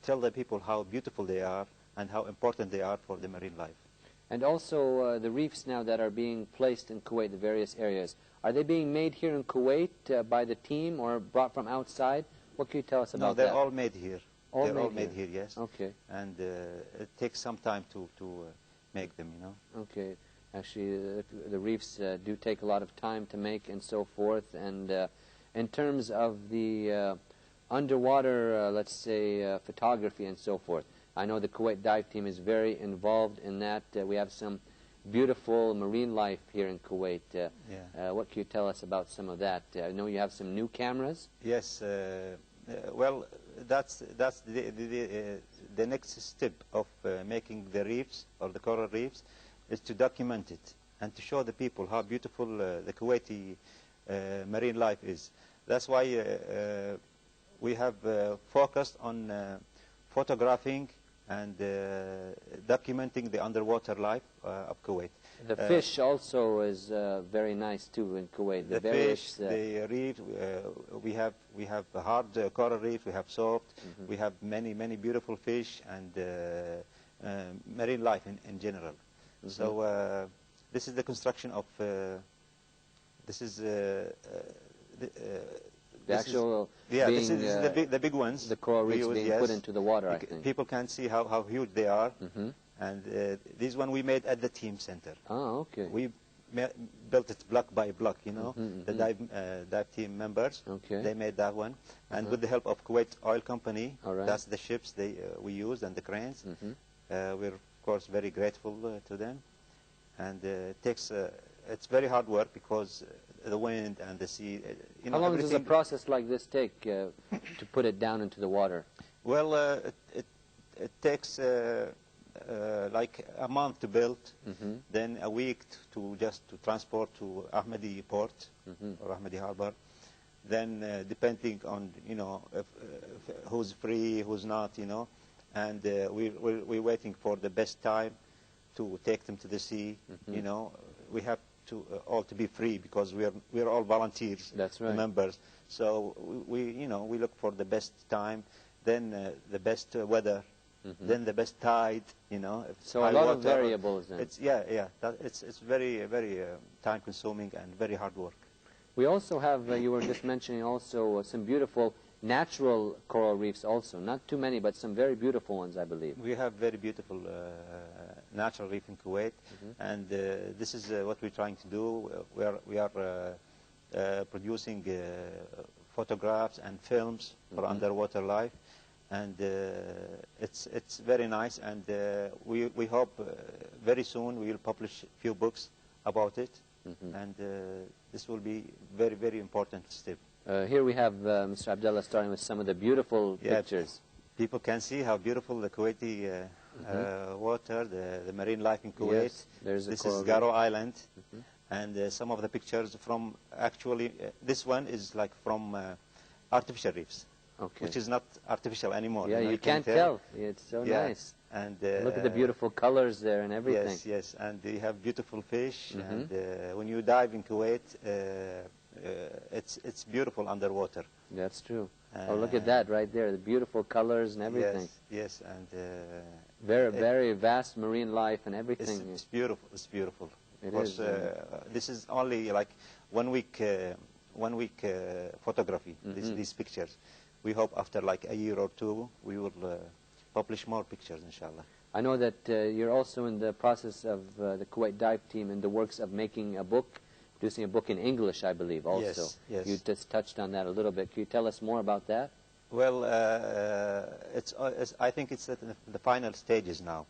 tell the people how beautiful they are and how important they are for the marine life. And also the reefs now that are being placed in Kuwait, the various areas, are they being made here in Kuwait by the team or brought from outside? What can you tell us about that? No, they're all made here. They're all made here, yes. Okay. And it takes some time to make them, you know. Okay. Actually, the reefs do take a lot of time to make and so forth. And in terms of the underwater, let's say, photography and so forth, I know the Kuwait Dive Team is very involved in that. We have some beautiful marine life here in Kuwait. What can you tell us about some of that? I know you have some new cameras. Yes. Well, that's the next step of making the reefs or the coral reefs is to document it and to show the people how beautiful the Kuwaiti marine life is. That's why we have focused on photographing and documenting the underwater life of Kuwait. The fish also is very nice too in Kuwait. The fish, the reef, we have a hard coral reef, we have soft, we have many beautiful fish and marine life in general. So this is the construction of this is the actual this is the big ones. The coral reefs being put into the water. I think people can see how huge they are. And this one we made at the team center. Oh, okay. We built it block by block, you know. The dive team members. Okay. They made that one, and with the help of Kuwait Oil Company, that's the ships we used and the cranes. We're of course very grateful to them, and it takes it's very hard work because the wind and the sea. You know, how long does a process like this take to put it down into the water? Well, it takes like a month to build, then a week to transport to Ahmadi port or Ahmadi harbor. Then depending on who's free, who's not, you know, and we're waiting for the best time to take them to the sea. You know, we have to all to be free because we're all volunteers. That's right. Members. So we look for the best time, then the best weather. Then the best tide, you know. So a lot of variables then. It's it's very time consuming and very hard work. We also have you were just mentioning also some beautiful natural coral reefs also. Not too many, but some very beautiful ones, I believe. We have very beautiful natural reef in Kuwait, and this is what we're trying to do. We are producing photographs and films for underwater life. And it's very nice, and we hope very soon we will publish a few books about it, and this will be very important step. Here we have Mr. Abdullah starting with some of the beautiful pictures. People can see how beautiful the Kuwaiti water, the marine life in Kuwait. Yes, this is Garo Island, and some of the pictures from actually this one is like from artificial reefs. Okay. Which is not artificial anymore. Yeah, you can't tell. It's so nice. And look at the beautiful colors there and everything. Yes, and you have beautiful fish. And when you dive in Kuwait, it's beautiful underwater. That's true. Oh, look at that right there, the beautiful colors and everything. Yes, and very vast marine life and everything. It's beautiful. It's beautiful. It of course, this is only like 1 week photography. These pictures. We hope after like a year or two we will publish more pictures, inshallah. I know that you're also in the process of the Kuwait Dive Team in the works of making a book, producing a book in English, I believe, also. Yes. You just touched on that a little bit. Can you tell us more about that? Well, I think it's at the final stages now.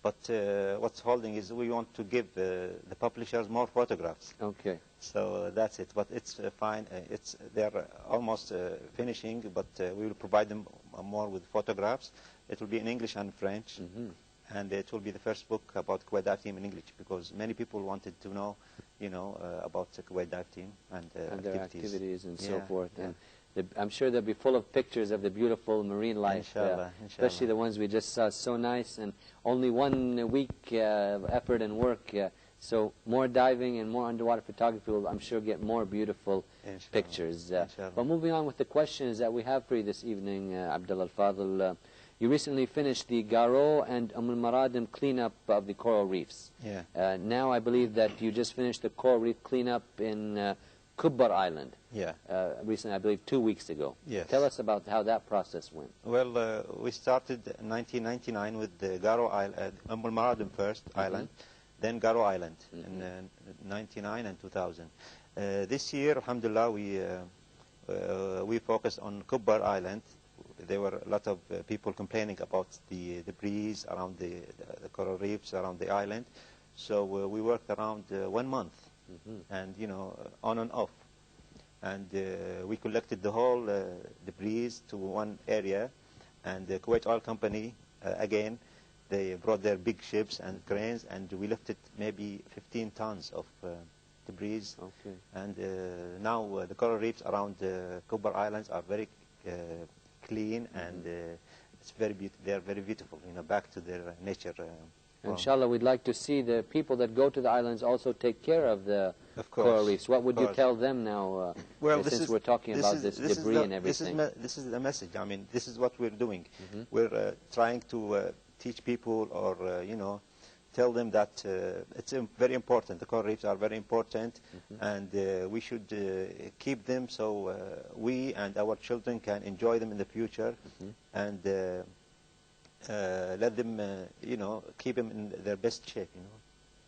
But what's holding is we want to give the publishers more photographs. Okay. So that's it. But it's fine. They're almost finishing, but we will provide them more with photographs. It will be in English and French. And it will be the first book about Kuwait Dive Team in English, because many people wanted to know, about the Kuwait Dive Team and their activities and so forth. And I'm sure they'll be full of pictures of the beautiful marine life, inshallah. Especially the ones we just saw. So nice, and only 1 week of effort and work. So more diving and more underwater photography will, I'm sure, get more beautiful pictures. But moving on with the questions that we have for you this evening, Abdullah Al-Fadhel, you recently finished the Garo and Al-Maradim cleanup of the coral reefs. Yeah. Now I believe that you just finished the coral reef cleanup in Kubbar Island. Yeah. Recently, I believe 2 weeks ago. Yes. Tell us about how that process went. Well, we started in 1999 with the Garo Island, Al-Maradim first island, then Garo Island in 99 and 2000. This year, alhamdulillah, we focused on Kubbar Island. There were a lot of people complaining about the debris around the coral reefs around the island. So we worked around 1 month, and on and off. And we collected the whole debris to one area, and the Kuwait Oil Company, again, they brought their big ships and cranes, and we lifted maybe 15 tons of debris. Okay. And now the coral reefs around Kubbar Islands are very clean, and they're very beautiful, back to their nature. Inshallah, we'd like to see the people that go to the islands also take care of the coral reefs. What would you tell them now, since we're talking about this debris and everything? This is the message. I mean, this is what we're doing. We're trying to teach people, or tell them that it's very important. The coral reefs are very important, and we should keep them so we and our children can enjoy them in the future, and let them, keep them in their best shape.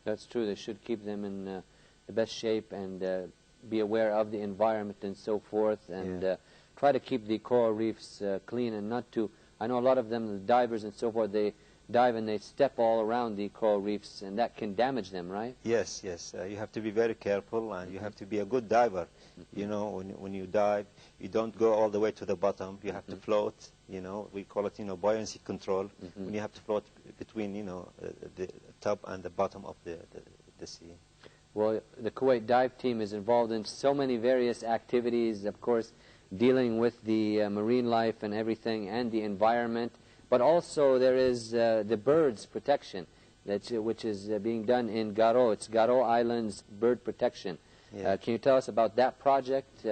That's true. They should keep them in the best shape, and be aware of the environment and so forth, and try to keep the coral reefs clean, and not to. I know a lot of them, the divers and so forth, they dive and they step all around the coral reefs, and that can damage them, right? Yes, yes. You have to be very careful, and you have to be a good diver. When you dive, you don't go all the way to the bottom. You have to float. We call it, buoyancy control. When you have to float between, the top and the bottom of the sea. Well, the Kuwait Dive Team is involved in so many various activities, of course, dealing with the marine life and everything, and the environment. But also there is the birds protection, which is being done in Garo. It's Garo Island's bird protection. Yeah. Can you tell us about that project,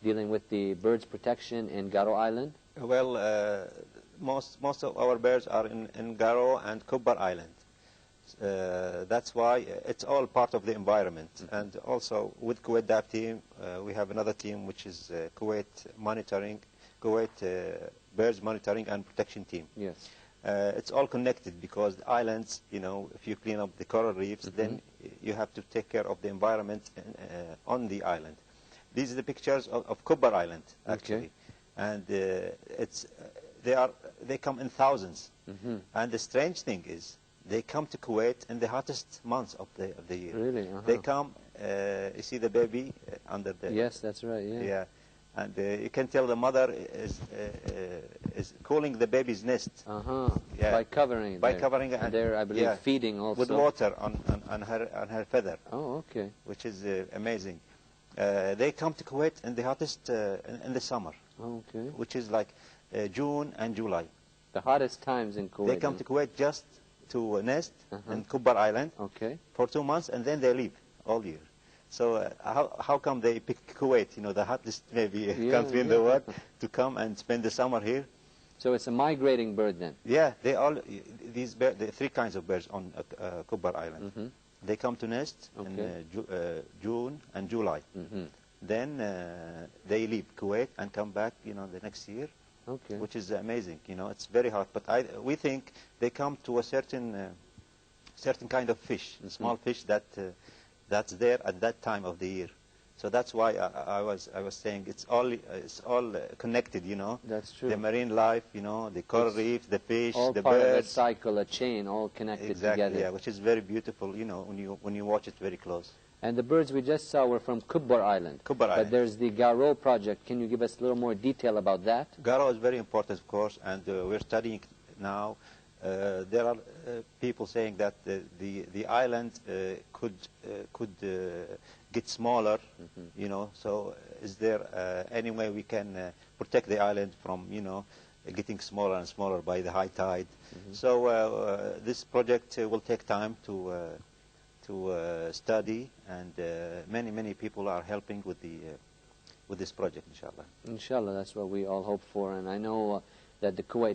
dealing with the birds protection in Garo Island? Well, most of our birds are in Garo and Kubbar Island. That's why it's all part of the environment. And also with Kuwait Dive Team, we have another team which is Kuwait Birds Monitoring and Protection Team. Yes. It's all connected, because the islands, if you clean up the coral reefs, then you have to take care of the environment on the island. These are the pictures of Kubbar Island, actually. Okay. And they come in thousands. And the strange thing is, they come to Kuwait in the hottest months of the year. Really? They come, you see the baby under the... Yes, that's right, yeah. Yeah. And you can tell the mother is cooling the baby's nest. Yeah. By covering it. By covering it. And they're, I believe, feeding also. With water on her feather. Oh, okay. Which is amazing. They come to Kuwait in the hottest, in the summer. Oh, okay. Which is like June and July. The hottest times in Kuwait. They come to Kuwait just to nest in Kubbar Island for 2 months, and then they leave all year. So how come they pick Kuwait, the hottest maybe country in the world, to come and spend the summer here? So it's a migrating bird then? Yeah, the 3 kinds of birds on Kubbar Island. They come to nest in June and July. Then they leave Kuwait and come back, the next year. Okay. Which is amazing. It's very hot. But we think they come to a certain kind of fish, small fish that's there at that time of the year. So that's why I was saying it's all connected. That's true. The marine life, the coral reef, the fish, all the part birds. of a cycle, a chain, all connected together. Yeah, which is very beautiful. When you watch it very close. And the birds we just saw were from Kubbar Island. But there's the Garo project. Can you give us a little more detail about that? Garo is very important, of course, and we're studying now. There are people saying that the island could get smaller, So is there any way we can protect the island from, getting smaller and smaller by the high tide? So this project will take time to study, and many people are helping with this project, inshallah. Inshallah, that's what we all hope for, and I know that the Kuwait